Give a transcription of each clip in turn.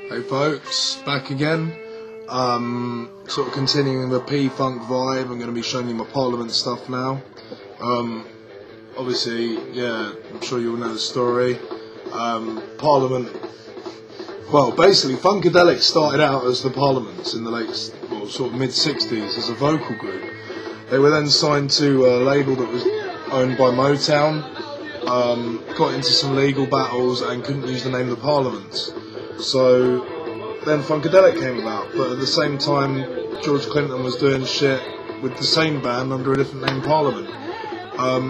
Hey folks, back again. Sort of continuing the P-Funk vibe. I'm going to be showing you my Parliament stuff now. Obviously, yeah, I'm sure you all know the story. Parliament, well, basically Funkadelic started out as the Parliaments in the late, well, sort of mid-60s as a vocal group. They were then signed to a label that was owned by Motown, got into some legal battles and couldn't use the name The Parliaments. So then Funkadelic came about, but at the same time George Clinton was doing shit with the same band under a different name, Parliament. I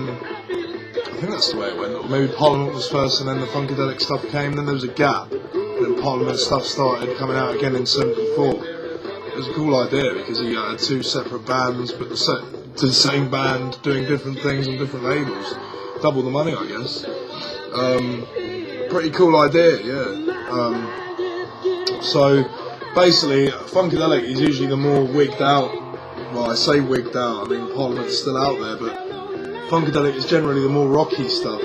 think that's the way it went. Or maybe Parliament was first and then the Funkadelic stuff came, then there was a gap, and then Parliament stuff started coming out again in '74. It was a cool idea because he had two separate bands, but the same band doing different things on different labels. Double the money, I guess. Pretty cool idea, yeah. So basically, Funkadelic is usually the more wigged out. Well, I say wigged out. I mean, Parliament's still out there, but Funkadelic is generally the more rocky stuff,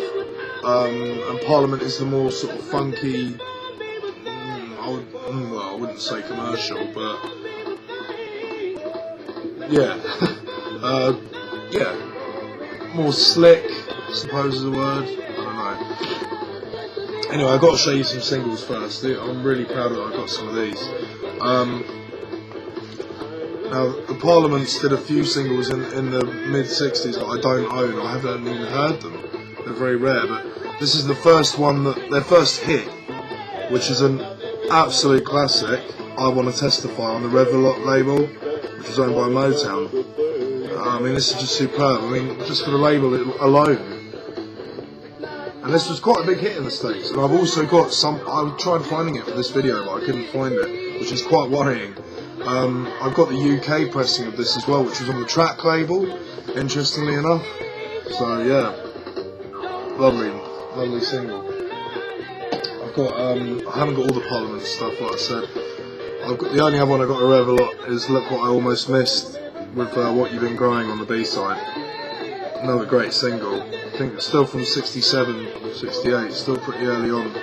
and Parliament is the more sort of funky. I wouldn't say commercial, but yeah, yeah, more slick, I suppose is a word. I don't know. Anyway, I've got to show you some singles first. I'm really proud that I got some of these. Now, the Parliaments did a few singles in the mid-60s that I don't own. I haven't even heard them. They're very rare, but this is the first one, their first hit, which is an absolute classic, I Want to Testify, on the Revelot label, which is owned by Motown. I mean, this is just superb. I mean, just for the label alone. And this was quite a big hit in the States. And I've also got some, I tried finding it for this video, but I couldn't find it, which is quite worrying. I've got the UK pressing of this as well, which was on the Track label, interestingly enough. So yeah, lovely single. I've got, I haven't got all the Parliament stuff, like I said. I've got, the only other one I got a Revelot is Look What I Almost Missed, with What You've Been Growing on the B-side. Another great single. I think it's still from 67, 68, still pretty early on.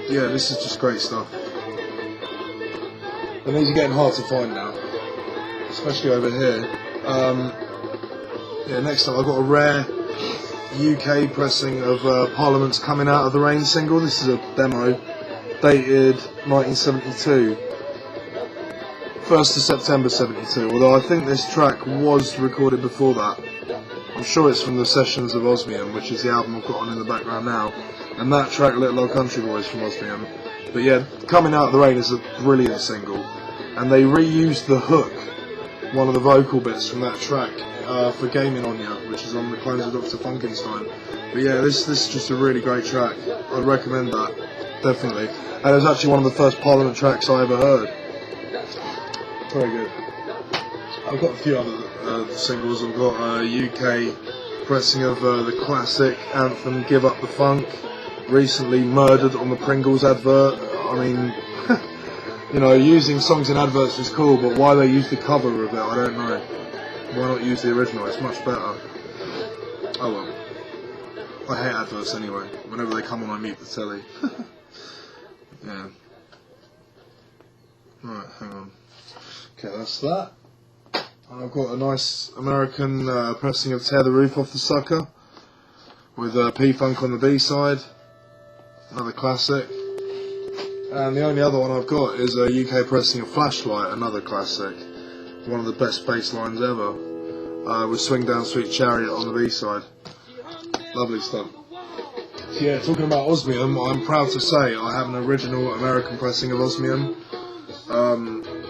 Yeah, this is just great stuff. And these are getting hard to find now, especially over here. Yeah, next up I've got a rare UK pressing of Parliament's Coming Out of the Rain single. This is a demo, dated 1972. 1st of September 72, although I think this track was recorded before that. I'm sure it's from the sessions of Osmium, which is the album I've got on in the background now. And that track, Little Old Country Boys, from Osmium. But yeah, Coming Out of the Rain is a brilliant single. And they reused the hook, one of the vocal bits from that track, for Gaming On Ya, which is on the clones of Dr Funkenstein. But yeah, this is just a really great track. I'd recommend that, definitely. And it was actually one of the first Parliament tracks I ever heard. Very good. I've got a few other singles. I've got a UK pressing of the classic anthem Give Up the Funk, recently murdered on the Pringles advert. I mean, you know, using songs in adverts is cool, but why they use the cover of it, I don't know. Why not use the original? It's much better. Oh well. I hate adverts anyway. Whenever they come on, I mute the telly. Yeah. Right, hang on. Okay, that's that. I've got a nice American pressing of Tear the Roof Off the Sucker with P-Funk on the B-side, another classic. And the only other one I've got is a UK pressing of Flashlight, another classic, one of the best bass lines ever, with Swing Down Sweet Chariot on the B-side. Lovely stuff. So yeah, talking about Osmium, I'm proud to say I have an original American pressing of Osmium.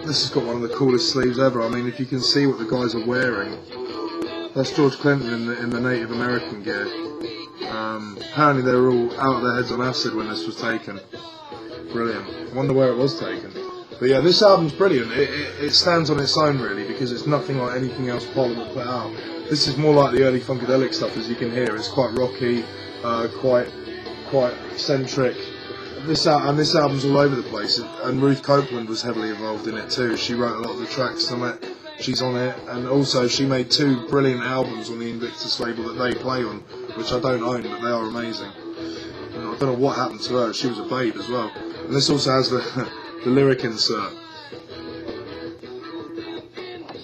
This has got one of the coolest sleeves ever. I mean, if you can see what the guys are wearing, that's George Clinton in the Native American gear. Apparently they were all out of their heads on acid when this was taken. Brilliant. I wonder where it was taken. But yeah, this album's brilliant. It stands on its own really, because it's nothing like anything else Parliament put out. This is more like the early Funkadelic stuff, as you can hear. It's quite rocky, quite eccentric. This album's all over the place, and Ruth Copeland was heavily involved in it too. She wrote a lot of the tracks on it, she's on it, and also she made two brilliant albums on the Invictus label that they play on, which I don't own, but they are amazing. And I don't know what happened to her, she was a babe as well. And this also has the, the lyric insert.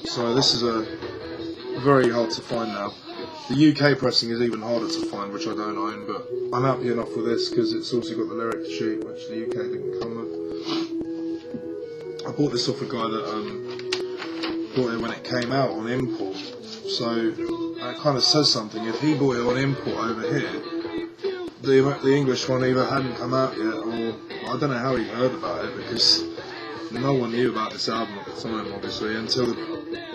So this is very hard to find now. The UK pressing is even harder to find, which I don't own, but I'm happy enough with this because it's also got the lyric sheet, which the UK didn't come with. I bought this off a guy that bought it when it came out on import, so that kind of says something. If he bought it on import over here, the English one either hadn't come out yet, or I don't know how he heard about it, because no one knew about this album at the time, obviously, until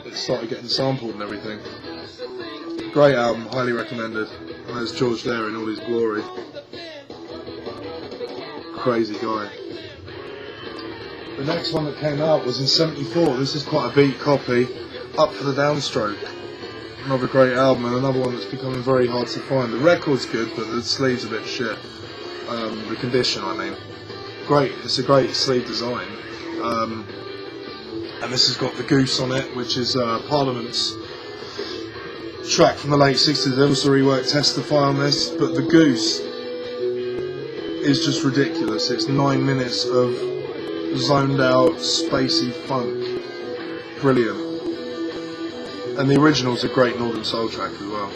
it started getting sampled and everything. Great album, highly recommended. And there's George there in all his glory. Crazy guy. The next one that came out was in '74. This is quite a beat copy. Up for the Downstroke. Another great album, and another one that's becoming very hard to find. The record's good, but the sleeve's a bit shit. The condition, I mean. Great, it's a great sleeve design. And this has got the Goose on it, which is Parliament's track from the late 60s. They also reworked Testify on this, but the Goose is just ridiculous. It's 9 minutes of zoned out, spacey funk. Brilliant. And the original's a great Northern Soul track as well.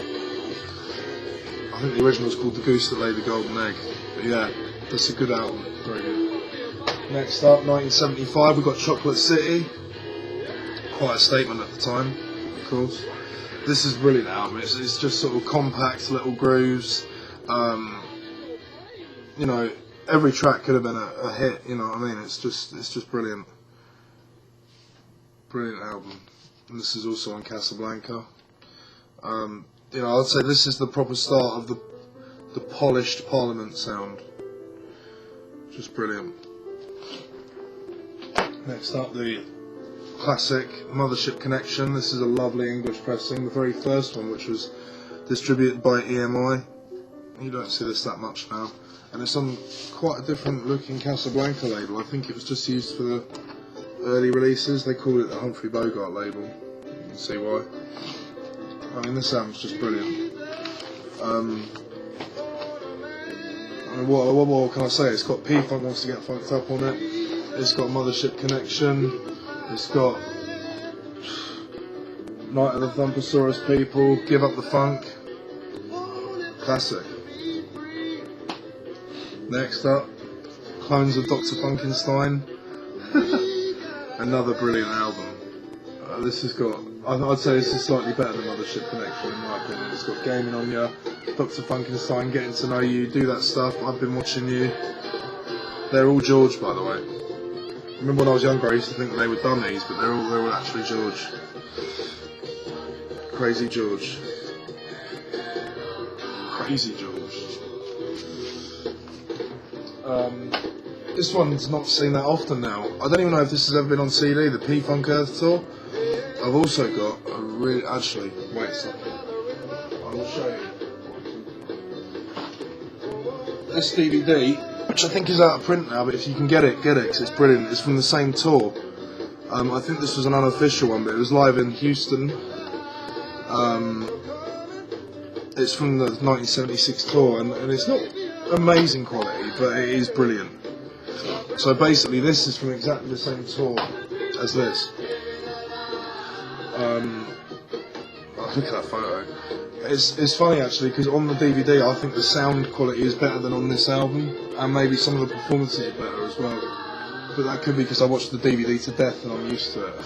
I think the original's called The Goose That Laid the Golden Egg. But yeah, that's a good album. Very good. Next up, 1975, we've got Chocolate City. Quite a statement at the time, of course. This is a brilliant album. It's just sort of compact little grooves. You know, every track could have been a hit. You know what I mean? It's just brilliant. Brilliant album. And this is also on Casablanca. You know, I'd say this is the proper start of the polished Parliament sound. Just brilliant. Next up, the classic Mothership Connection. This is a lovely English pressing, the very first one, which was distributed by EMI. You don't see this that much now, and it's on quite a different looking Casablanca label. I think it was just used for the early releases. They called it the Humphrey Bogart label. You can see why. I mean, this album's just brilliant. I mean, what more can I say? It's got P-Funk Wants to Get Funked Up on it. It's got Mothership Connection. It's got Night of the Thumposaurus People, Give Up the Funk. Classic. Next up, Clones of Dr Funkenstein. Another brilliant album. This has got, I'd say this is slightly better than Mothership Connection in my opinion. It's got Gaming on Ya, Dr Funkenstein, Getting to Know You, Do That Stuff, I've Been Watching You. They're all George, by the way. Remember when I was younger, I used to think that they were dummies, but they're all actually George. Crazy George. Crazy George. This one's not seen that often now. I don't even know if this has ever been on CD, the P-Funk Earth Tour. I've also got a really... Actually, wait a second. I will show you. This DVD, which I think is out of print now, but if you can get it, because it's brilliant. It's from the same tour. I think this was an unofficial one, but it was live in Houston. It's from the 1976 tour, and it's not amazing quality, but it is brilliant. So basically, this is from exactly the same tour as this. Look at that photo. It's funny actually, because on the DVD I think the sound quality is better than on this album, and maybe some of the performances are better as well. But that could be because I watched the DVD to death and I'm used to it.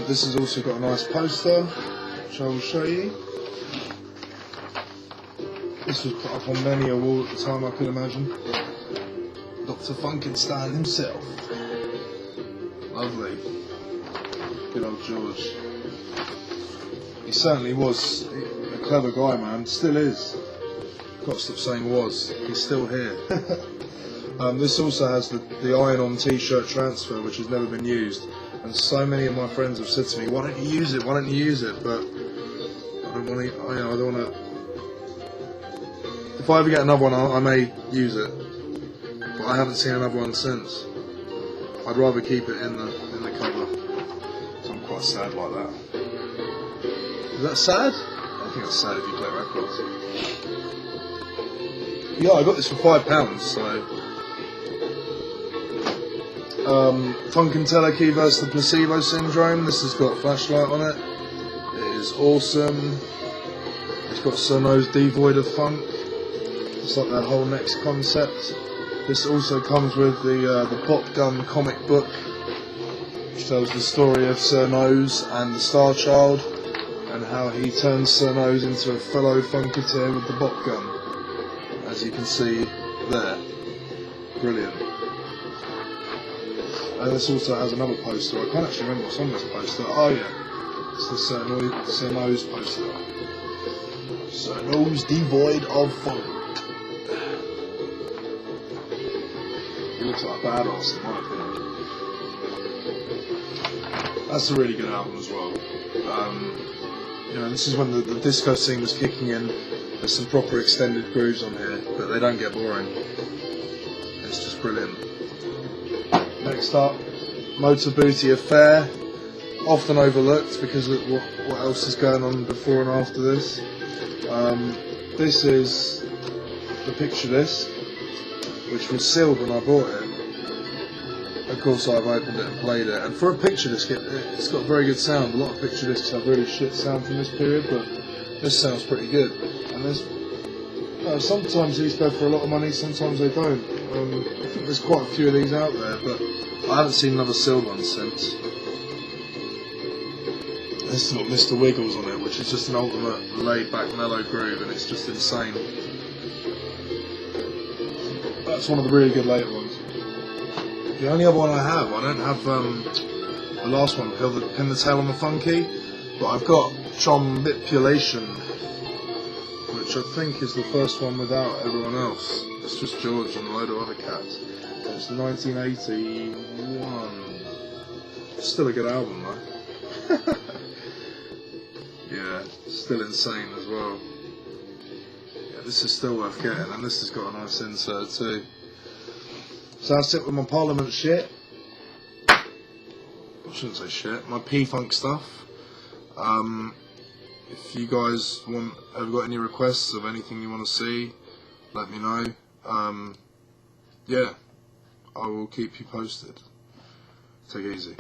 This has also got a nice poster, which I will show you. This was put up on many a wall at the time, I could imagine. Dr Funkenstein himself. Lovely. Good old George. He certainly was a clever guy, man. Still is. Got to stop saying was. He's still here. This also has the iron-on T-shirt transfer, which has never been used. And so many of my friends have said to me, "Why don't you use it? Why don't you use it?" But I don't want to. I don't want to. If I ever get another one, I may use it. But I haven't seen another one since. I'd rather keep it in the cover. So I'm quite sad like that. Is that sad? I think that's sad if you play records. Yeah, I got this for £5, so Entelechy versus the Placebo Syndrome. This has got a flashlight on it. It is awesome. It's got Sir Nose devoid of funk. It's like their whole next concept. This also comes with the Bot Gun comic book, which tells the story of Sir Nose and the Star Child, and how he turns Sir Nose into a fellow Funketeer with the Bot Gun, as you can see there. Brilliant. And this also has another poster. I can't actually remember what's on this poster. Oh yeah, it's the Sir Nose poster. Sir Nose devoid of funk. He looks like a badass in my opinion. That's a really good album as well. You know, this is when the disco scene was kicking in. There's some proper extended grooves on here, but they don't get boring. It's just brilliant. Next up, Motor Booty Affair. Often overlooked because of what else is going on before and after this. This is the picture disc, which was sealed when I bought it. Of course, I've opened it and played it. And for a picture disc, it's got very good sound. A lot of picture discs have really shit sound from this period, but this sounds pretty good. And there's sometimes these go for a lot of money, sometimes they don't. I think there's quite a few of these out there, but I haven't seen another sealed one since. This has got Mr. Wiggles on it, which is just an ultimate laid-back mellow groove, and it's just insane. That's one of the really good later ones. The only other one I don't have the last one, Pin the Tail on the Funky, but I've got Trombipulation, which I think is the first one without everyone else. It's just George and a load of other cats. It's 1981. Still a good album though. Yeah, still insane as well. Yeah, this is still worth getting, and this has got a nice insert too. So that's it with my Parliament shit. I shouldn't say shit, my P-Funk stuff. If you guys have got any requests of anything you want to see, let me know. Yeah, I will keep you posted. Take it easy.